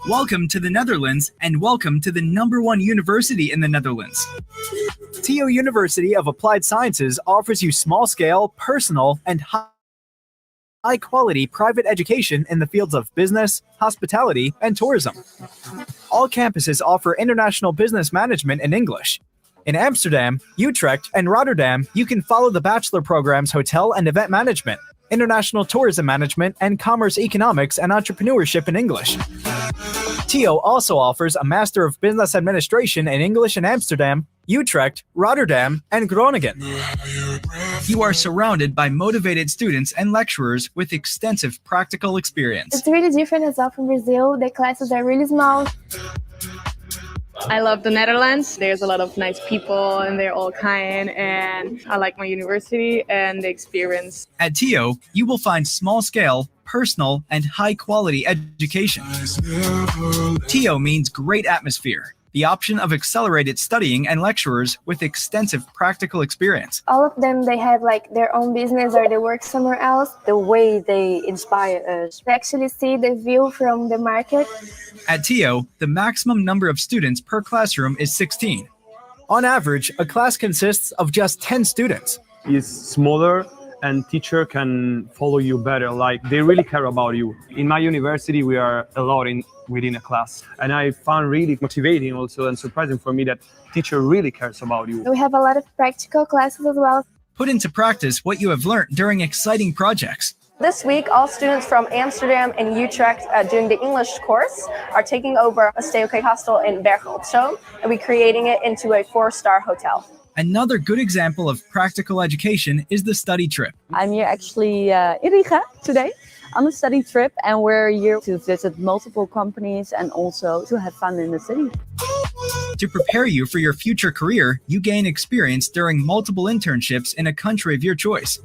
Welcome to the Netherlands, and welcome to the #1 university in the Netherlands. TO University of Applied Sciences offers you small-scale, personal, and high-quality private education in the fields of business, hospitality, and tourism. All campuses offer international business management in English. In Amsterdam, Utrecht, and Rotterdam, you can follow the bachelor programs Hotel and Event Management, International Tourism Management, and Commerce Economics and Entrepreneurship in English. TO also offers a Master of Business Administration in English in Amsterdam, Utrecht, Rotterdam, and Groningen. You are surrounded by motivated students and lecturers with extensive practical experience. It's really different as well from Brazil. The classes are really small. I love the Netherlands. There's a lot of nice people and they're all kind, and I like my university and the experience. At TO, you will find small-scale, personal, and high-quality education. TO means great atmosphere, the option of accelerated studying and lecturers with extensive practical experience. All of them, they have like their own business or they work somewhere else. The way they inspire us. They actually see the view from the market. At TO, the maximum number of students per classroom is 16. On average, a class consists of just 10 students. It's smaller and teacher can follow you better. Like they really care about you. In my university, we are a lot within a class. And I found really motivating also and surprising for me that teacher really cares about you. We have a lot of practical classes as well. Put into practice what you have learned during exciting projects. This week, all students from Amsterdam and Utrecht doing the English course are taking over a Stay OK hostel in Bergen op Zoom, and we're creating it into a 4-star hotel. Another good example of practical education is the study trip. I'm here actually in Riga today on a study trip, and we're here to visit multiple companies and also to have fun in the city. To prepare you for your future career, you gain experience during multiple internships in a country of your choice.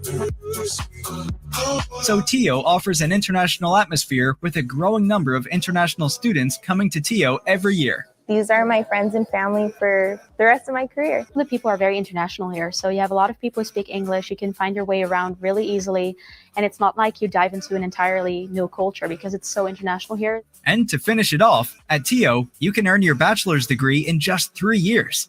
So TO offers an international atmosphere with a growing number of international students coming to TO every year. These are my friends and family for the rest of my career. The people are very international here. So you have a lot of people who speak English. You can find your way around really easily. And it's not like you dive into an entirely new culture because it's so international here. And to finish it off, at TO, you can earn your bachelor's degree in just 3 years.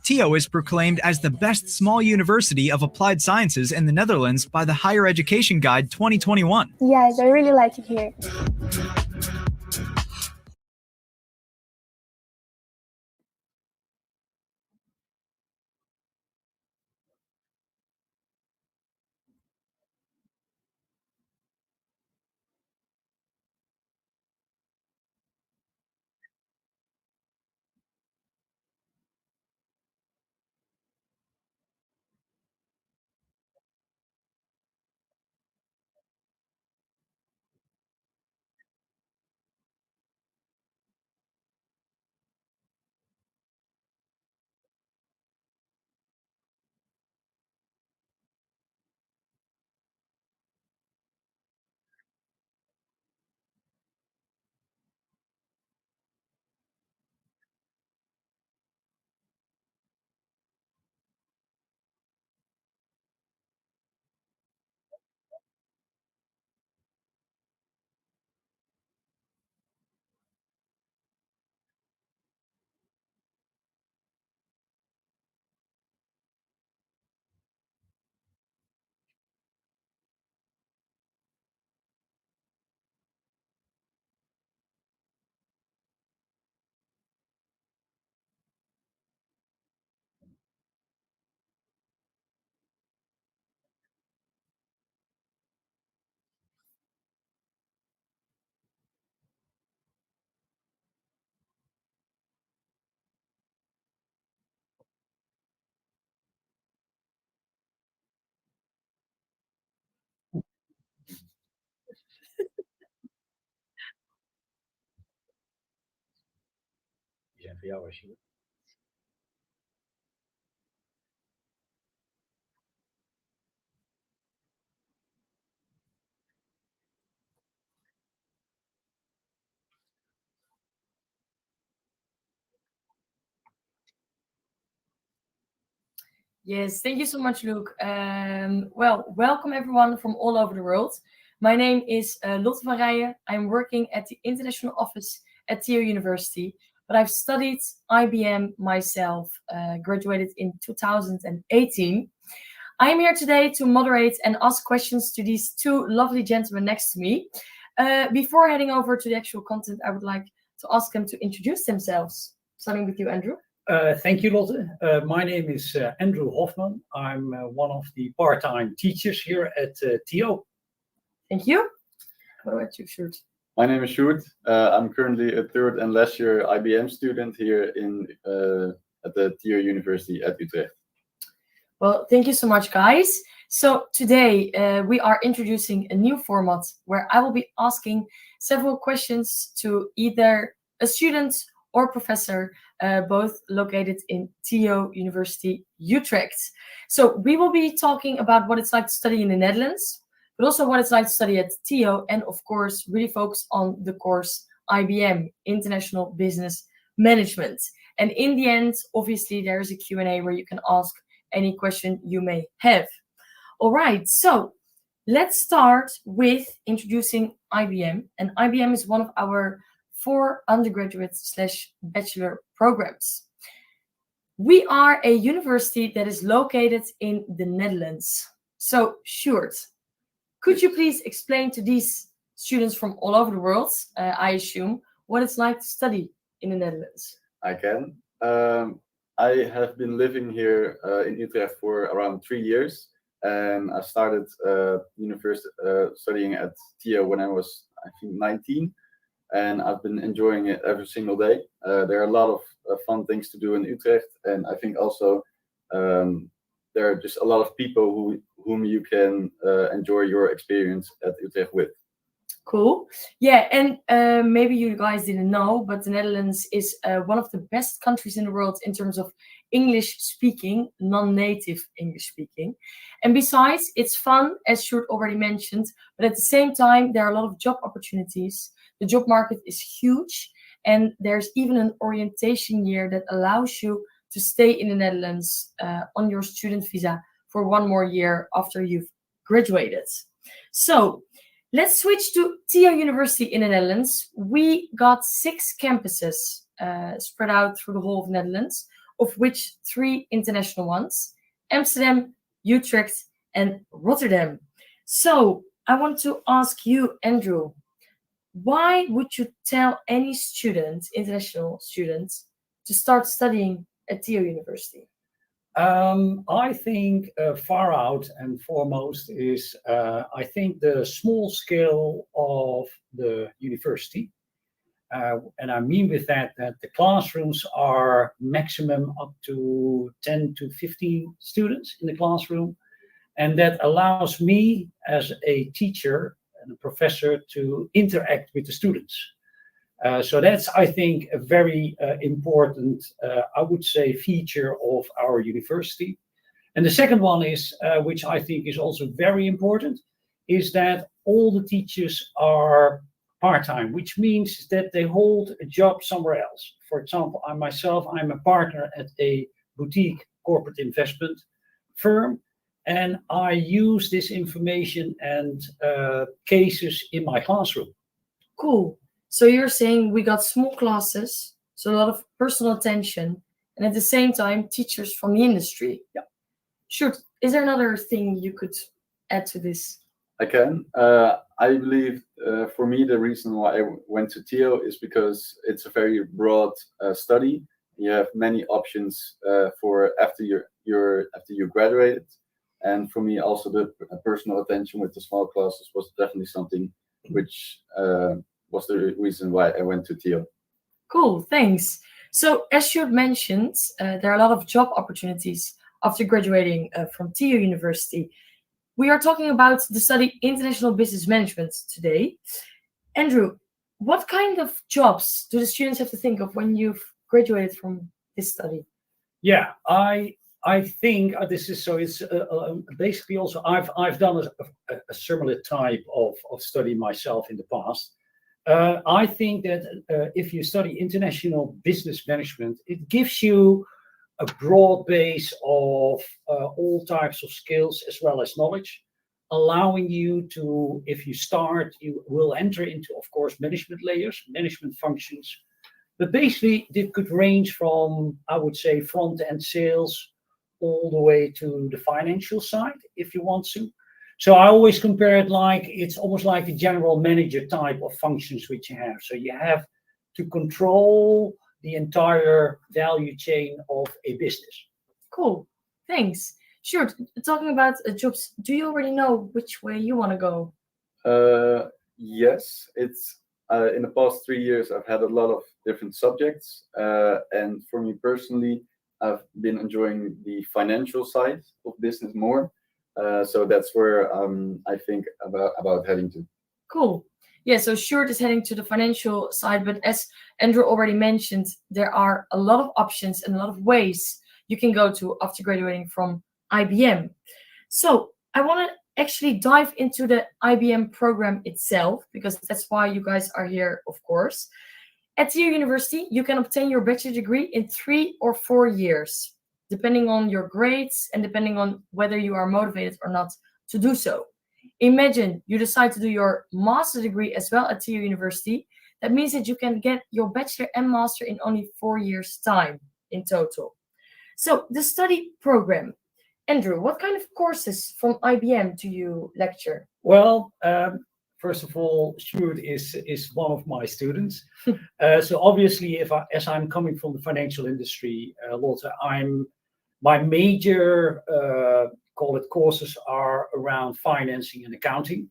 TO is proclaimed as the best small university of applied sciences in the Netherlands by the Higher Education Guide 2021. Yes, I really like it here. Yes, thank you so much, Luke. Well, welcome everyone from all over the world. My name is Lotte van Rijen. I'm working at the international office at TO University, but I've studied IBM myself, graduated in 2018. I'm here today to moderate and ask questions to these two lovely gentlemen next to me. Before heading over to the actual content, I would like to ask them to introduce themselves. Starting with you, Andrew. Thank you, Lotte. My name is Andrew Hofman. I'm one of the part-time teachers here at TO. Thank you. What about you, Sjoerd? My name is Sjoerd. I'm currently a third and last year IBM student here at the TO University at Utrecht. Well, thank you so much, guys. So today we are introducing a new format where I will be asking several questions to either a student or professor, both located in TO University Utrecht. So we will be talking about what it's like to study in the Netherlands, but also what it's like to study at TO, and of course really focus on the course IBM, International Business Management. And in the end, obviously, there is a Q&A where you can ask any question you may have. All right, so let's start with introducing IBM. And IBM is one of our 4 undergraduate/bachelor programs. We are a university that is located in the Netherlands. So, Sjoerd, could you please explain to these students from all over the world, I assume, what it's like to study in the Netherlands? I can. I have been living here in Utrecht for around 3 years, and I started university studying at TO when I was, I think, 19, and I've been enjoying it every single day. There are a lot of fun things to do in Utrecht, and I think also there are just a lot of people whom you can enjoy your experience at Utrecht with. Cool. Yeah, and maybe you guys didn't know, but the Netherlands is one of the best countries in the world in terms of English speaking, non-native English speaking. And besides, it's fun, as Sjoerd already mentioned, but at the same time, there are a lot of job opportunities. The job market is huge, and there's even an orientation year that allows you to stay in the Netherlands on your student visa for 1 more year after you've graduated. So let's switch to TO University in the Netherlands. We got 6 campuses spread out through the whole of the Netherlands, of which 3 international ones, Amsterdam, Utrecht, and Rotterdam. So I want to ask you, Andrew, why would you tell any student, international students, to start studying at TO University? I think far out and foremost is, I think the small scale of the university. And I mean with that the classrooms are maximum up to 10 to 15 students in the classroom. And that allows me as a teacher and a professor to interact with the students. So that's, I think, a very important, I would say, feature of our university. And the second one is, which I think is also very important, is that all the teachers are part-time, which means that they hold a job somewhere else. For example, I'm a partner at a boutique corporate investment firm, and I use this information and cases in my classroom. Cool. So you're saying we got small classes, so a lot of personal attention, and at the same time, teachers from the industry. Yeah. Sure. Is there another thing you could add to this? I can. I believe for me the reason why I went to TO is because it's a very broad study. You have many options for after you graduated, and for me also the personal attention with the small classes was definitely something which was the reason why I went to TO. Cool, thanks. So as you mentioned, there are a lot of job opportunities after graduating from TO University. We are talking about the study International Business Management today. Andrew, what kind of jobs do the students have to think of when you've graduated from this study? Yeah, I think this is so. It's basically also I've done a similar type of study myself in the past. I think that if you study international business management, it gives you a broad base of all types of skills as well as knowledge. allowing you to, if you start, you will enter into, of course, management layers, management functions. But basically, it could range from, I would say, front-end sales all the way to the financial side, if you want to. So I always compare it like it's almost like a general manager type of functions which you have. So you have to control the entire value chain of a business. Cool. Thanks. Sure. Talking about jobs, do you already know which way you want to go? Yes, it's in the past 3 years I've had a lot of different subjects, and for me personally, I've been enjoying the financial side of business more. So that's where I think about heading to. Cool. Yeah, so Sjoerd is heading to the financial side, but as Andrew already mentioned, there are a lot of options and a lot of ways you can go to after graduating from IBM. So I want to actually dive into the IBM program itself, because that's why you guys are here, of course. At TU University, you can obtain your bachelor degree in 3 or 4 years, depending on your grades and depending on whether you are motivated or not to do so. Imagine you decide to do your master degree as well at TU University. That means that you can get your bachelor and master in only 4 years' time in total. So the study program. Andrew, what kind of courses from IBM do you lecture? Well, first of all, Sjoerd is one of my students. So obviously, as I'm coming from the financial industry, Lotte, my major call it courses are around financing and accounting.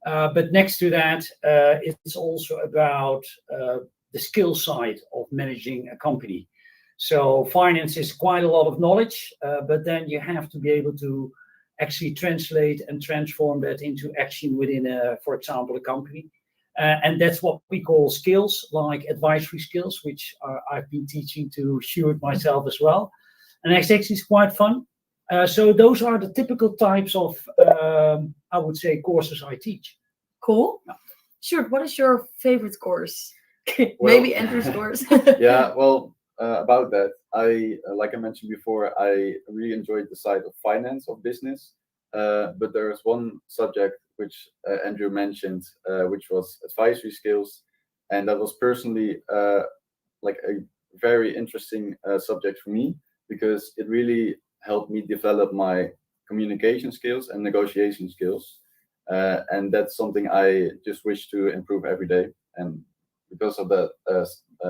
But next to that, it's also about the skill side of managing a company. So finance is quite a lot of knowledge, but then you have to be able to actually translate and transform that into action within, for example, a company. And that's what we call skills, like advisory skills, which I've been teaching to Sjoerd myself as well. And it's actually quite fun. So those are the typical types of, I would say, courses I teach. Cool. Yeah. Sjoerd, what is your favorite course? Well, Maybe Andrew's course. Yeah, well, about that, like I mentioned before, I really enjoyed the side of finance, of business. But there is one subject which Andrew mentioned, which was advisory skills. And that was personally like a very interesting subject for me, because it really helped me develop my communication skills and negotiation skills. And that's something I just wish to improve every day. And because of that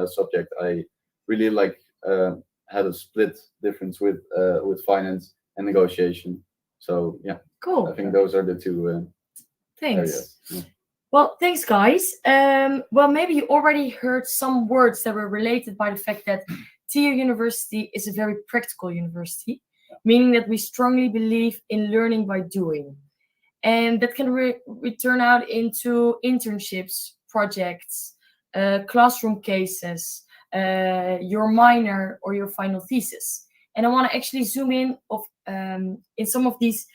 subject, I really had a split difference with finance and negotiation. So yeah, cool. I think those are the two Thanks. areas. Yeah. Well, thanks, guys. Well, maybe you already heard some words that were related by the fact that TU University is a very practical university, meaning that we strongly believe in learning by doing. And that can return out into internships, projects, classroom cases, your minor or your final thesis. And I want to actually zoom in some of these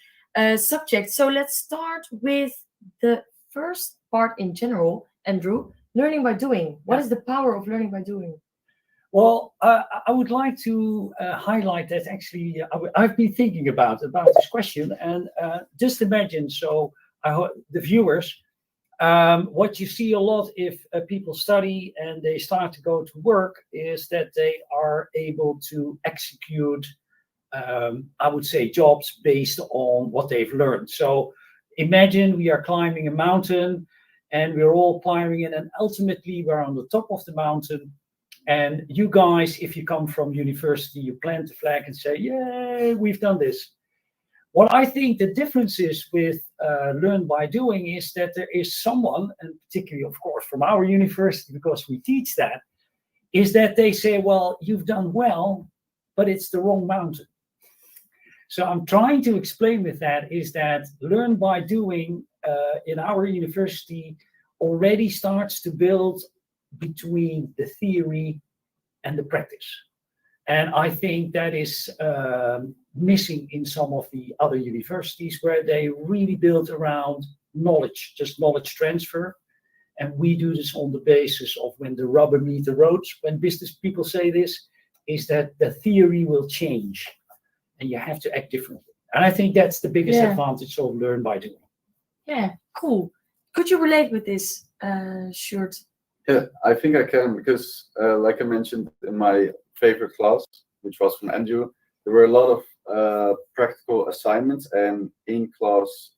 subjects. So let's start with the first part in general, Andrew, learning by doing. What is the power of learning by doing? Well, I would like to highlight that actually I've been thinking about this question, and just imagine, so I hope the viewers, what you see a lot if people study and they start to go to work is that they are able to execute, I would say, jobs based on what they've learned. So imagine we are climbing a mountain and we're all climbing it, and ultimately we're on the top of the mountain. And you guys, if you come from university, you plant the flag and say, yay, we've done this. What I think the difference is with learn by doing is that there is someone, and particularly, of course, from our university, because we teach that, is that they say, well, you've done well, but it's the wrong mountain. So I'm trying to explain with that is that learn by doing in our university already starts to build between the theory and the practice. And I think that is missing in some of the other universities where they really build around knowledge, just knowledge transfer. And we do this on the basis of when the rubber meets the road. When business people say this, is that the theory will change and you have to act differently. And I think that's the biggest advantage of learn by doing. Yeah, cool. Could you relate with this, Sjoerd? Yeah, I think I can because, like I mentioned in my favorite class, which was from Andrew, there were a lot of practical assignments and in-class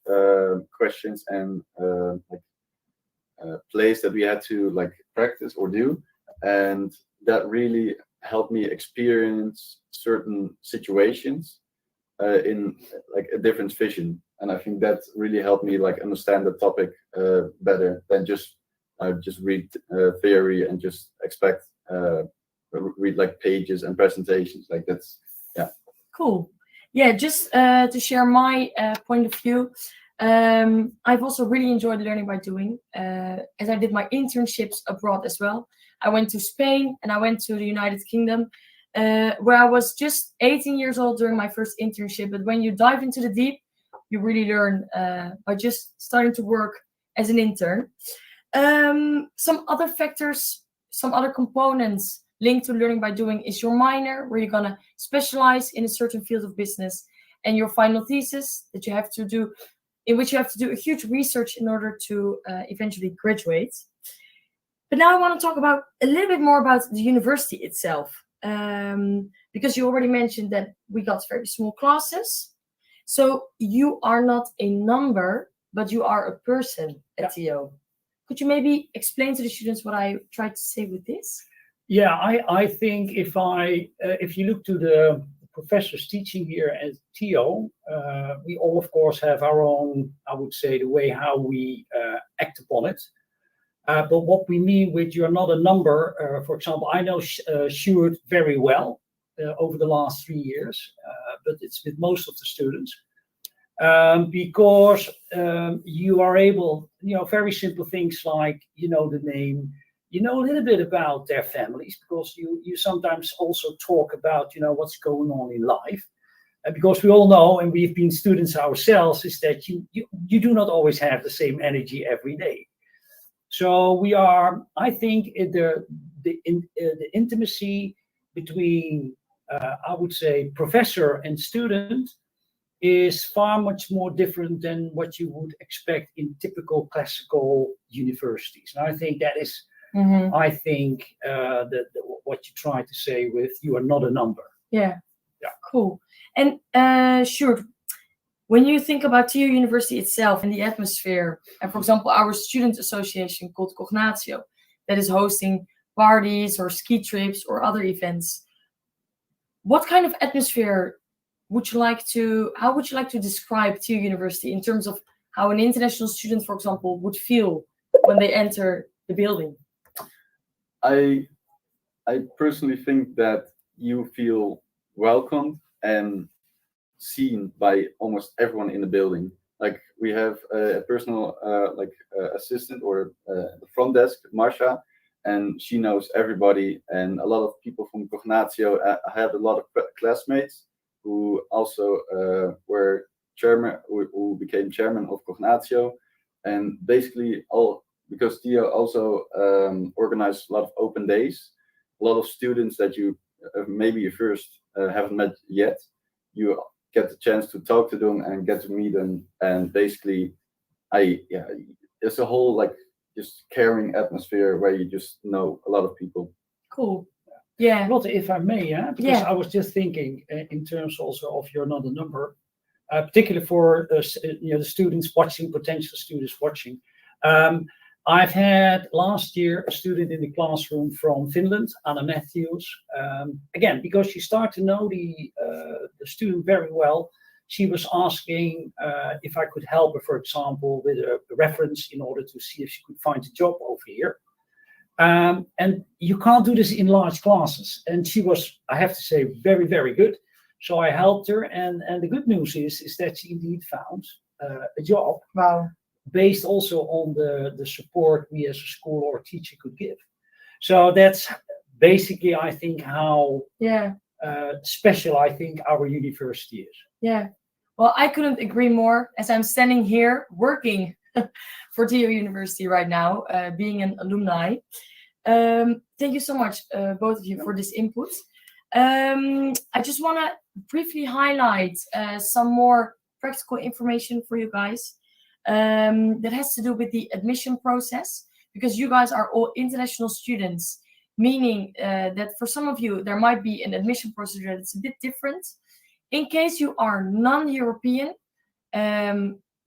questions and plays that we had to like practice or do, and that really helped me experience certain situations in like a different vision. And I think that really helped me like understand the topic better than just read theory and just expect read like pages and presentations. Like that's Cool. Yeah, just to share my point of view, I've also really enjoyed learning by doing, as I did my internships abroad as well. I went to Spain and I went to the United Kingdom, where I was just 18 years old during my first internship. But when you dive into the deep, you really learn by just starting to work as an intern. Some other factors, some other components linked to learning by doing is your minor, where you're gonna specialize in a certain field of business, and your final thesis that you have to do, in which you have to do a huge research in order to eventually graduate. But now I want to talk about a little bit more about the university itself, because you already mentioned that we got very small classes. So you are not a number, but you are a person at TO. Could you maybe explain to the students what I tried to say with this? Yeah, I think if you look to the professors teaching here at TO, we all of course have our own, I would say, the way how we act upon it. But what we mean with you're not a number, for example, I know Sjoerd very well over the last 3 years, but it's with most of the students. Because you are able, very simple things like, the name, a little bit about their families, because you sometimes also talk about, what's going on in life. Because we all know, and we've been students ourselves, is that you do not always have the same energy every day. So we are, I think, the intimacy between, I would say, professor and student is far much more different than what you would expect in typical classical universities. And I think that is, I think, what you try to say with you are not a number. Yeah. Cool. And Sjoerd, when you think about TU University itself and the atmosphere, and for example, our student association called Cognatio, that is hosting parties or ski trips or other events, what kind of atmosphere how would you like to describe TU University in terms of how an international student, for example, would feel when they enter the building? I personally think that you feel welcomed and seen by almost everyone in the building. Like we have a personal assistant or the front desk, Marsha, and she knows everybody. And a lot of people from Cognatio had a lot of classmates who also were chairman, who became chairman of Cognatio, and basically because TO also organized a lot of open days. A lot of students that you maybe you first haven't met yet, you get the chance to talk to them and get to meet them, and basically, it's a whole like just caring atmosphere where you just know a lot of people. Cool. Yeah. Lotte, if I may, because I was just thinking in terms also of you're not a number, particularly for the students watching, potential students watching. I've had last year a student in the classroom from Finland, Anna Matthews. Again, because you start to know the student very well, she was asking if I could help her, for example, with a reference in order to see if she could find a job over here. And you can't do this in large classes. And she was, I have to say, very, very good. So I helped her. And the good news is that she indeed found a job. Wow. Based also on the support we as a school or teacher could give. So that's basically, I think, how special I think our university is. Yeah. Well, I couldn't agree more, as I'm standing here working for TU University right now, being an alumni. Thank you so much, both of you, for this input. I just want to briefly highlight some more practical information for you guys. that has to do with the admission process, because you guys are all international students, meaning that for some of you there might be an admission procedure that's a bit different. In case you are non-European,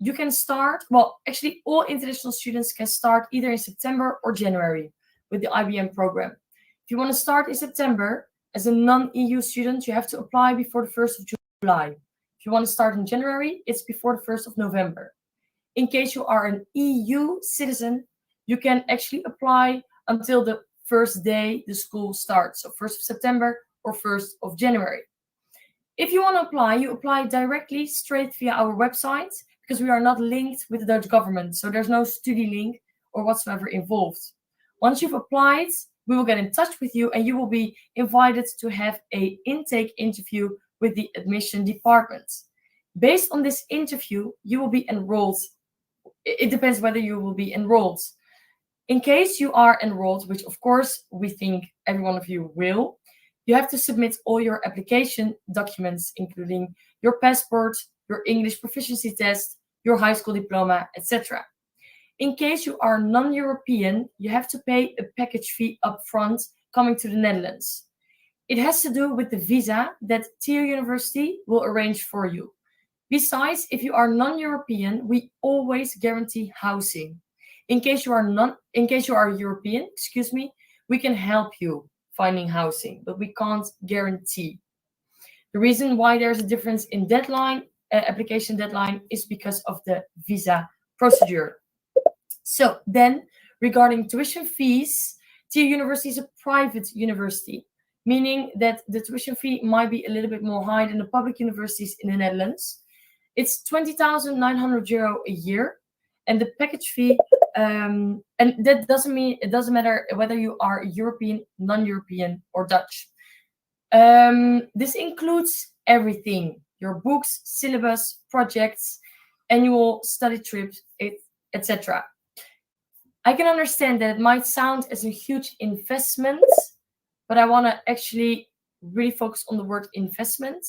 you can start, well, actually all international students can start either in September or January with the IBM program. If you want to start in September as a non-EU student, you have to apply before the 1st of July. If you want to start in January, it's before the 1st of November. In case you are an EU citizen, you can actually apply until the first day the school starts, so 1st of September or 1st of January. If you want to apply, you apply directly straight via our website, because we are not linked with the Dutch government, so there's no study link or whatsoever involved. Once you've applied, we will get in touch with you and you will be invited to have an intake interview with the admission department. Based on this interview, you will be enrolled. It depends whether you will be enrolled. In case you are enrolled, which of course we think every one of you will, you have to submit all your application documents, including your passport, your English proficiency test, your high school diploma, etc. In case you are non-European, you have to pay a package fee upfront coming to the Netherlands. It has to do with the visa that TU University will arrange for you. Besides, if you are non-European, we always guarantee housing. In case you are European, we can help you finding housing, but we can't guarantee. The reason why there's a difference in application deadline is because of the visa procedure. So then, regarding tuition fees, TU University is a private university, meaning that the tuition fee might be a little bit more high than the public universities in the Netherlands. It's €20,900 a year, and the package fee, and that doesn't mean, it doesn't matter whether you are European, non-European, or Dutch. This includes everything: your books, syllabus, projects, annual study trips, etc. I can understand that it might sound as a huge investment, but I want to actually really focus on the word investment.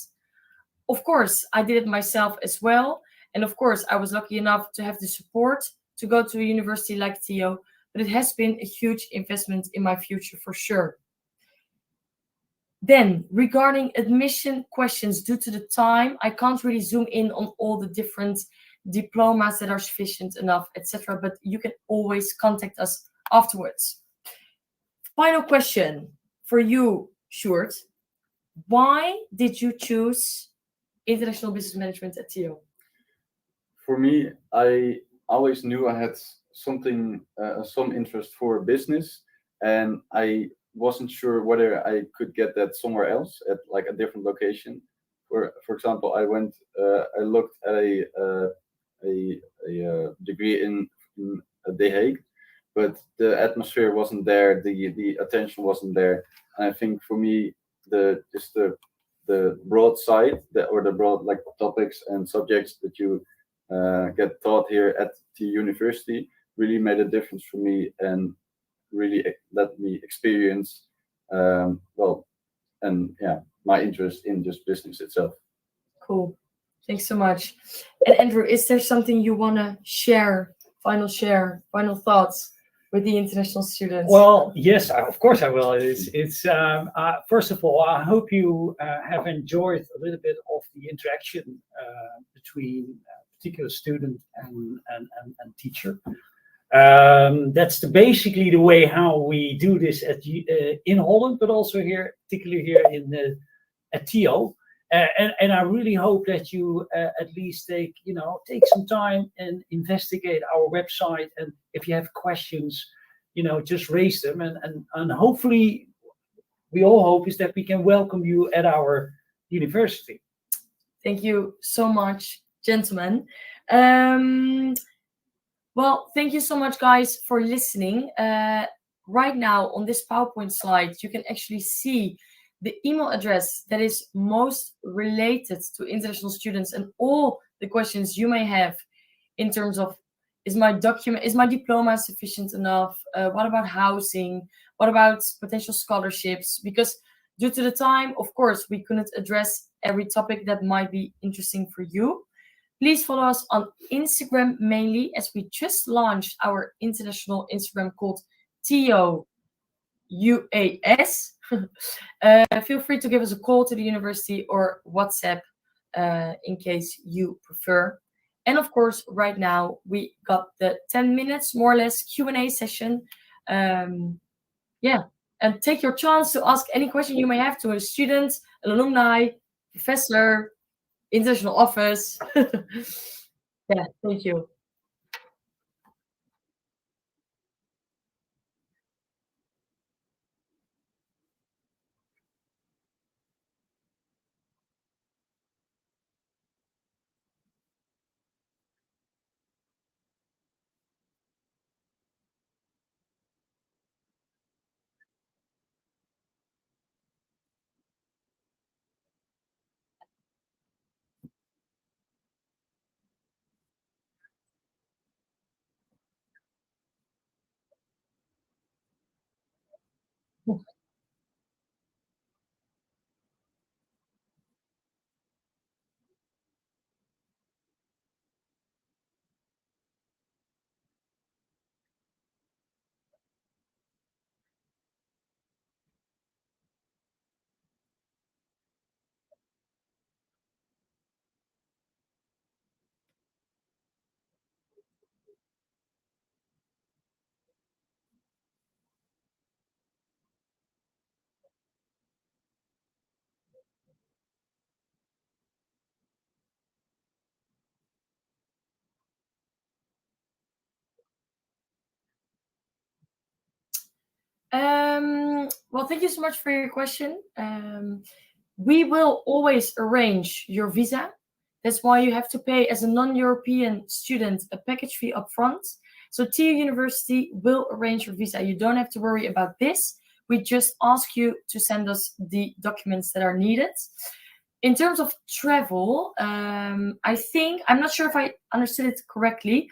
Of course, I did it myself as well. And of course, I was lucky enough to have the support to go to a university like TU, but it has been a huge investment in my future for sure. Then, regarding admission questions, due to the time, I can't really zoom in on all the different diplomas that are sufficient enough, etc. But you can always contact us afterwards. Final question for you, Sjoerd. Why did you choose International Business Management at TU? For me, I always knew I had some interest for business, and I wasn't sure whether I could get that somewhere else at like a different location. For example, I looked at a degree in The Hague, but the atmosphere wasn't there, the attention wasn't there, and I think for me the broad side or the broad like topics and subjects that you get taught here at the university really made a difference for me and really let me experience my interest in just business itself. Cool. Thanks so much. And Andrew, is there something you want to share, final thoughts with the international students? Well, yes, of course I will. It's first of all, I hope you have enjoyed a little bit of the interaction between particular student and teacher. That's basically the way how we do this in Holland, but also here, particularly here at TU. And I really hope that you at least take some time and investigate our website. And if you have questions, just raise them. And hopefully, we all hope is that we can welcome you at our university. Thank you so much, gentlemen. Well, thank you so much, guys, for listening. Right now on this PowerPoint slide, you can actually see the email address that is most related to international students and all the questions you may have in terms of, is my diploma sufficient enough? What about housing? What about potential scholarships? Because due to the time, of course, we couldn't address every topic that might be interesting for you. Please follow us on Instagram mainly, as we just launched our international Instagram called TO UAS. Feel free to give us a call to the university or WhatsApp in case you prefer. And of course, right now we got the 10 minutes more or less Q&A session. Yeah, and take your chance to ask any question you may have to a student, an alumni, professor, international office. Yeah, thank you. Well, thank you so much for your question. We will always arrange your visa. That's why you have to pay as a non-European student a package fee upfront. So TU University will arrange your visa. You don't have to worry about this. We just ask you to send us the documents that are needed. In terms of travel, I'm not sure if I understood it correctly.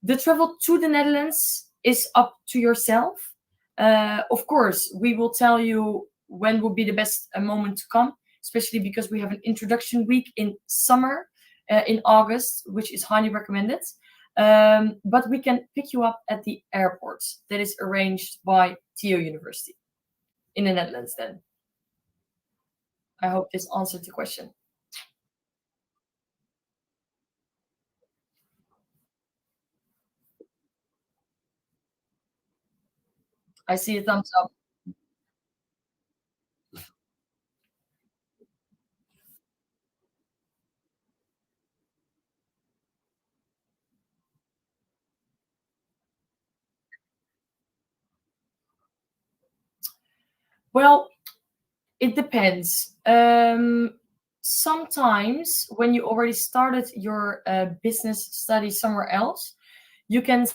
The travel to the Netherlands is up to yourself. Of course, we will tell you when will be the best moment to come, especially because we have an introduction week in summer in August, which is highly recommended. But we can pick you up at the airport that is arranged by TU University in the Netherlands then. I hope this answered the question. I see a thumbs up. Well, it depends. Sometimes when you already started your business study somewhere else, you can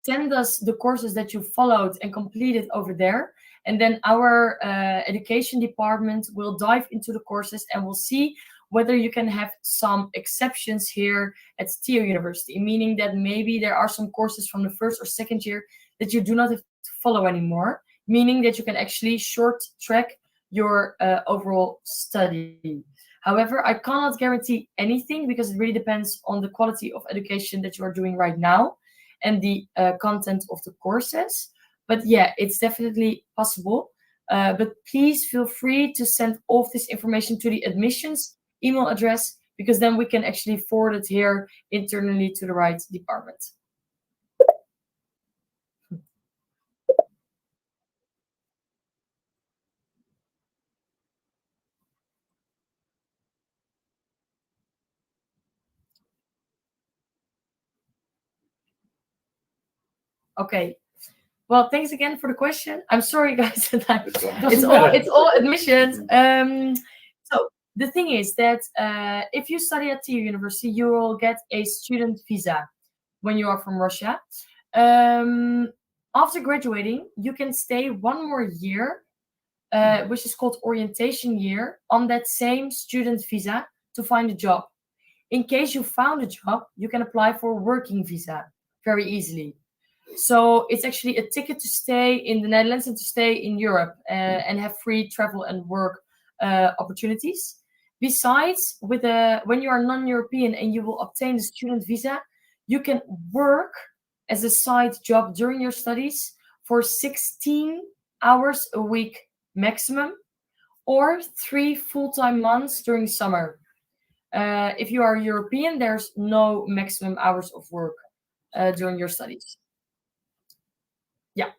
send us the courses that you followed and completed over there. And then our education department will dive into the courses and will see whether you can have some exceptions here at TU University, meaning that maybe there are some courses from the first or second year that you do not have to follow anymore, meaning that you can actually short track your overall study. However, I cannot guarantee anything because it really depends on the quality of education that you are doing right now and the content of the courses. But yeah, it's definitely possible. But please feel free to send all of this information to the admissions email address, because then we can actually forward it here internally to the right department. Okay. Well, thanks again for the question. I'm sorry, guys. It's all admissions. So the thing is that if you study at TU University, you will get a student visa when you are from Russia. After graduating, you can stay one more year, which is called orientation year, on that same student visa to find a job. In case you found a job, you can apply for a working visa very easily. So it's actually a ticket to stay in the Netherlands and to stay in Europe and have free travel and work opportunities. Besides, when you are non-European and you will obtain the student visa, you can work as a side job during your studies for 16 hours a week maximum, or 3 full-time months during summer. If you are European, there's no maximum hours of work during your studies. Yeah.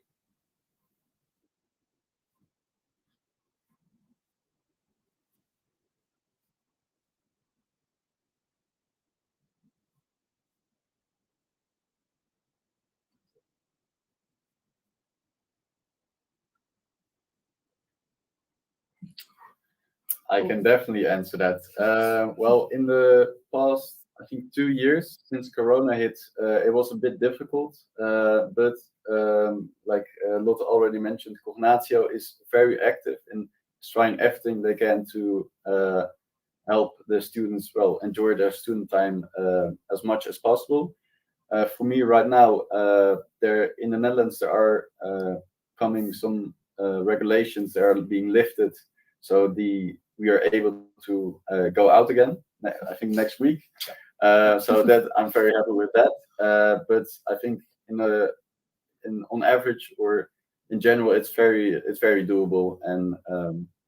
I can definitely answer that. Well, in the past, I think 2 years since Corona hit, it was a bit difficult. But like Lotte already mentioned, Cognatio is very active in trying everything they can to help the students, well, enjoy their student time as much as possible. For me right now, there in the Netherlands, there are coming some regulations that are being lifted, so we are able to go out again. I think next week. So that I'm very happy with that. But I think on average or in general, it's very doable. And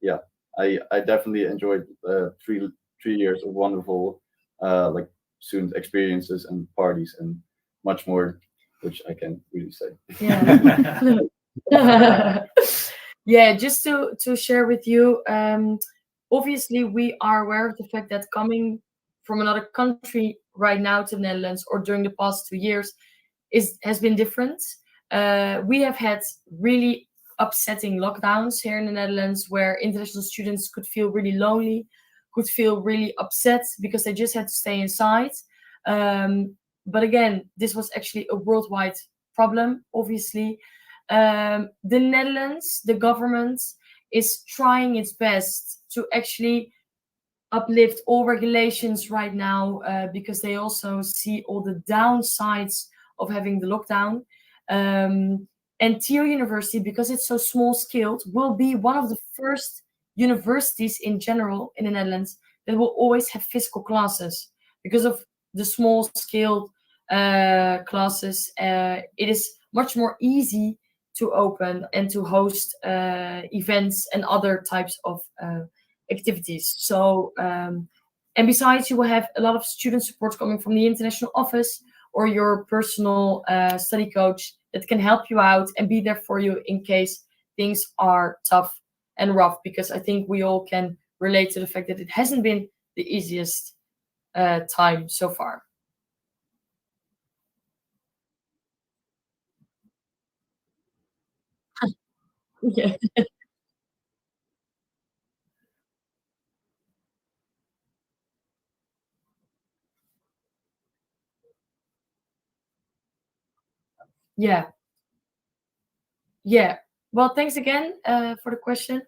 yeah, I definitely enjoyed 3 years of wonderful like student experiences and parties and much more, which I can't really say. Yeah. Yeah, just to share with you, obviously we are aware of the fact that coming from another country right now to the Netherlands or during the past 2 years has been different. We have had really upsetting lockdowns here in the Netherlands where international students could feel really lonely, could feel really upset because they just had to stay inside. But again, this was actually a worldwide problem, obviously. The Netherlands, the government is trying its best to actually uplift all regulations right now because they also see all the downsides of having the lockdown. And TO University, because it's so small scaled, will be one of the first universities in general in the Netherlands that will always have physical classes. Because of the small scaled classes, it is much more easy to open and to host events and other types of activities. So, and besides, you will have a lot of student support coming from the international office or your personal study coach that can help you out and be there for you in case things are tough and rough. Because I think we all can relate to the fact that it hasn't been the easiest time so far. Yeah. Yeah. Yeah. Well, thanks again for the question.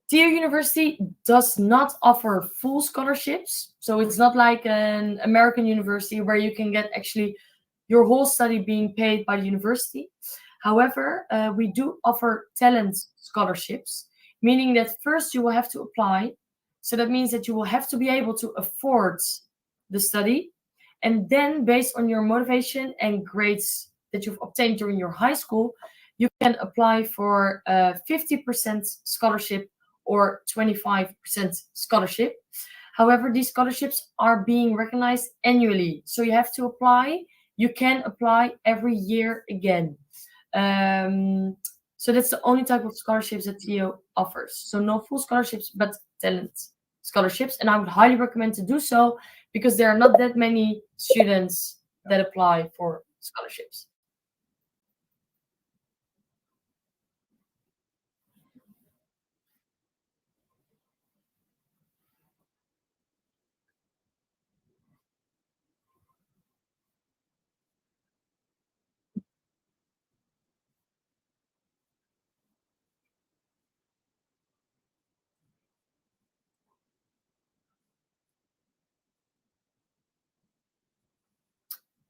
TO University does not offer full scholarships. So it's not like an American university where you can get actually your whole study being paid by the university. However, we do offer talent scholarships, meaning that first you will have to apply. So that means that you will have to be able to afford the study. And then, based on your motivation and grades that you've obtained during your high school, you can apply for a 50% scholarship or 25% scholarship. However, these scholarships are being recognized annually. So you have to apply. You can apply every year again. So that's the only type of scholarships that TO offers. So no full scholarships, but talent scholarships. And I would highly recommend to do so because there are not that many students that apply for scholarships.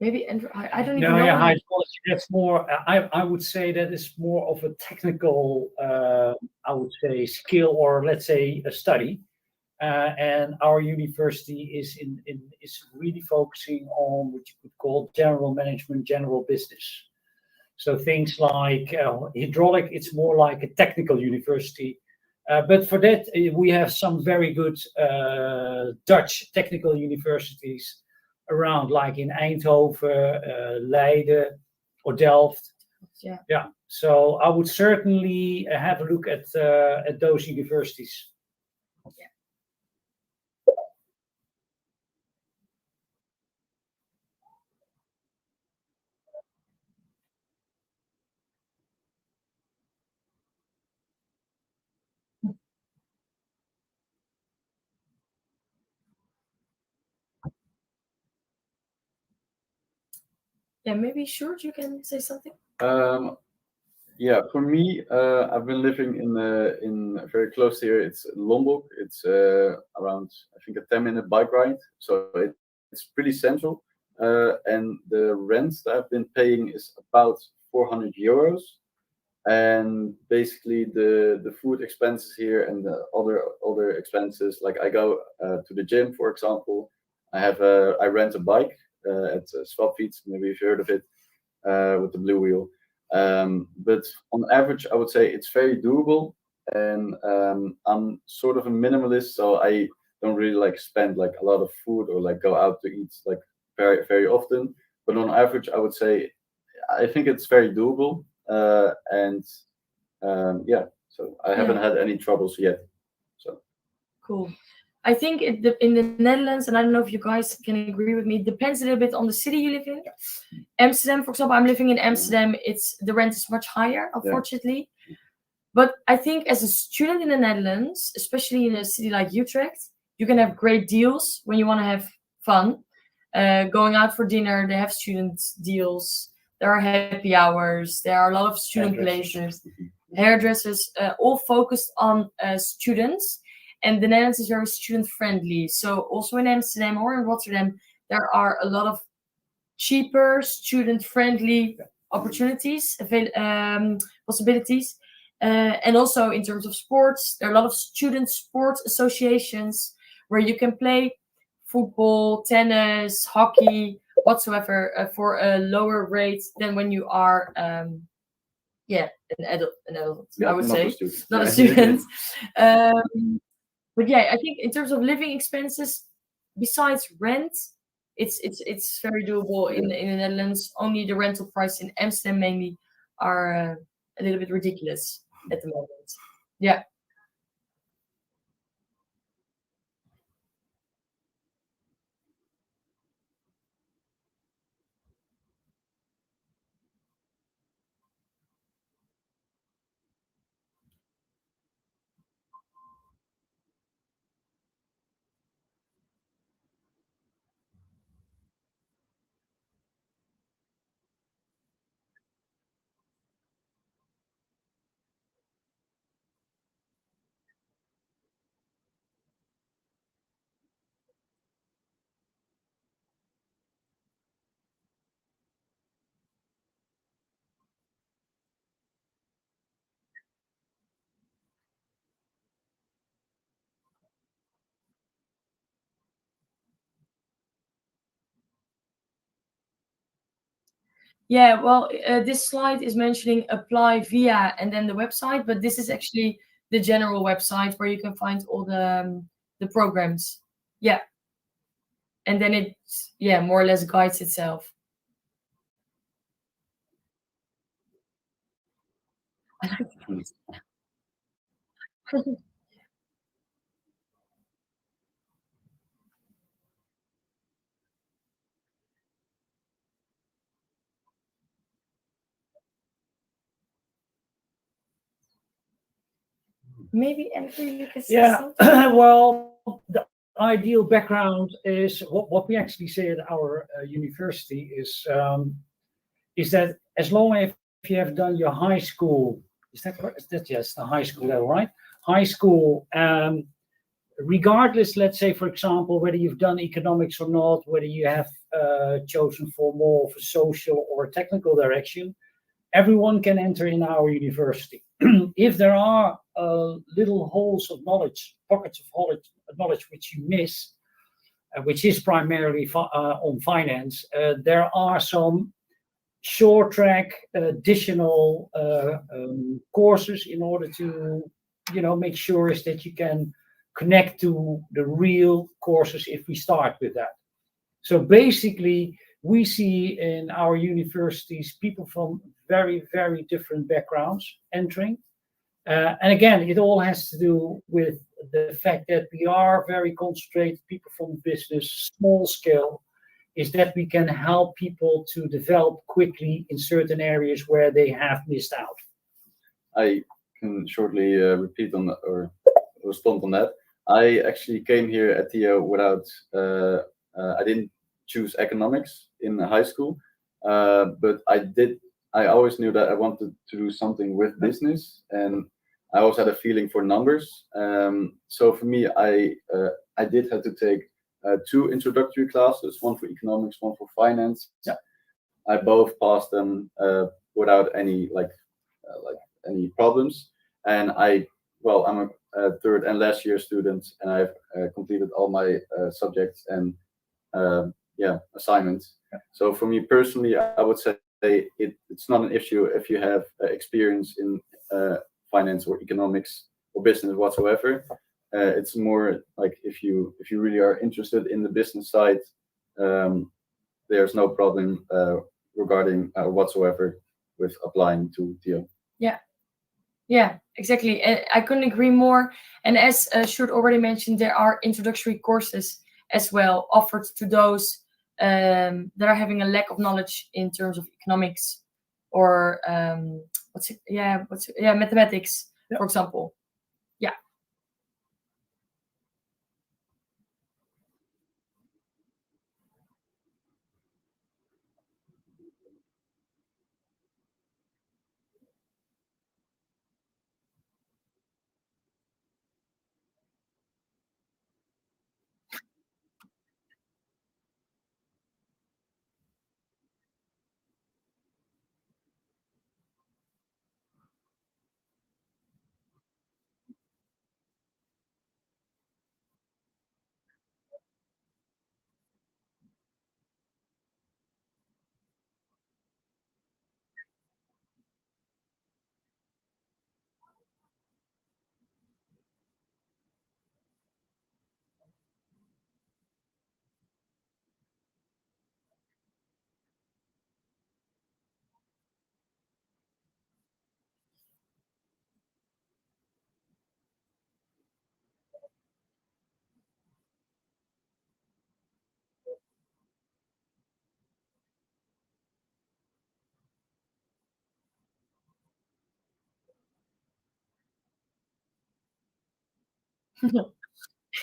Maybe Andrew, I don't even No, know. yeah, hydrology. That's more. I would say that is more of a technical. I would say skill, or let's say a study. and our university is really focusing on what you could call general management, general business. So things like hydraulic, it's more like a technical university. But for that, we have some very good Dutch technical universities around, like in Eindhoven, Leiden, or Delft. Yeah. So I would certainly have a look at those universities. Yeah, maybe Sjoerd, you can say something. Yeah, for me, I've been living in very close here. It's Lombok. It's around, I think, a 10-minute bike ride. So it's pretty central. And the rent that I've been paying is about 400 euros. And basically the food expenses here and the other expenses, like I go to the gym, for example. I rent a bike at Swapfiets, maybe you've heard of it, with the blue wheel. But on average, I would say it's very doable, and I'm sort of a minimalist, so I don't really like spend like a lot of food or like go out to eat like very, very often. But on average, I would say I think it's very doable, and yeah, so I haven't had any troubles yet. So Cool. I think in the Netherlands, and I don't know if you guys can agree with me, it depends a little bit on the city you live in. Amsterdam, for example, I'm living in Amsterdam. The rent is much higher, unfortunately. But I think as a student in the Netherlands, especially in a city like Utrecht, you can have great deals when you want to have fun. Going out for dinner, they have student deals. There are happy hours. There are a lot of student places, hairdressers, all focused on students. And the Netherlands is very student friendly. So also in Amsterdam or in Rotterdam, there are a lot of cheaper student friendly opportunities, possibilities. And also in terms of sports, there are a lot of student sports associations where you can play football, tennis, hockey, whatsoever, for a lower rate than when you are an adult, I would say, not a student. But yeah, I think in terms of living expenses, besides rent, it's very doable in the Netherlands. Only the rental price in Amsterdam mainly are a little bit ridiculous at the moment. Yeah. Yeah, well, this slide is mentioning apply via and then the website, but this is actually the general website where you can find all the programs. Yeah. And then it, more or less guides itself. Maybe Andrew, you can say something. Well, the ideal background is what we actually say at our university is that as long as you have done your high school, is that correct? Yes, the high school level, right? High school, regardless, let's say, for example, whether you've done economics or not, whether you have chosen for more of a social or technical direction, everyone can enter in our university. If there are little holes of knowledge, pockets of knowledge which you miss, which is primarily on finance, there are some short track additional courses in order to, make sure is that you can connect to the real courses if we start with that. So basically, we see in our universities people from very, very different backgrounds entering. And again, it all has to do with the fact that we are very concentrated, people from business, small scale, is that we can help people to develop quickly in certain areas where they have missed out. I can shortly repeat on that or respond on that. I actually came here at TO without, I didn't choose economics in high school, but I always knew that I wanted to do something with business, and I always had a feeling for numbers. So for me, I did have to take 2 introductory classes, one for economics, one for finance. Yeah. I both passed them without any any problems, and I'm a third and last year student, and I've completed all my subjects and assignments. Yeah. So for me personally, I would say it's not an issue if you have experience in finance or economics or business whatsoever. It's more like if you really are interested in the business side, there's no problem regarding whatsoever with applying to TO. Yeah, exactly. I couldn't agree more. And as Sjoerd already mentioned, there are introductory courses as well offered to those that are having a lack of knowledge in terms of economics or mathematics, for example. Yeah.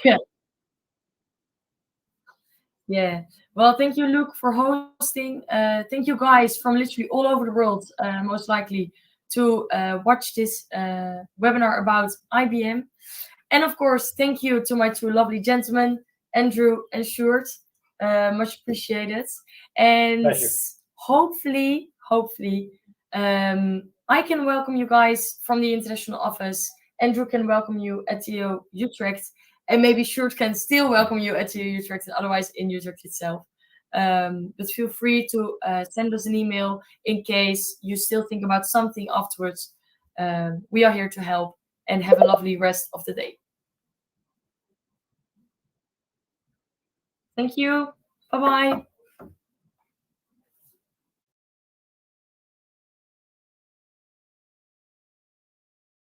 Yeah. Yeah. Well, thank you, Luke, for hosting. Thank you guys from literally all over the world, most likely, to watch this webinar about IBM. And of course, thank you to my 2 lovely gentlemen, Andrew and Sjoerd. Much appreciated. And Pleasure. hopefully, I can welcome you guys from the international office. Andrew can welcome you at TO Utrecht. And maybe Sjoerd can still welcome you at TO Utrecht, and otherwise in Utrecht itself. But feel free to send us an email in case you still think about something afterwards. We are here to help, and have a lovely rest of the day. Thank you. Bye-bye.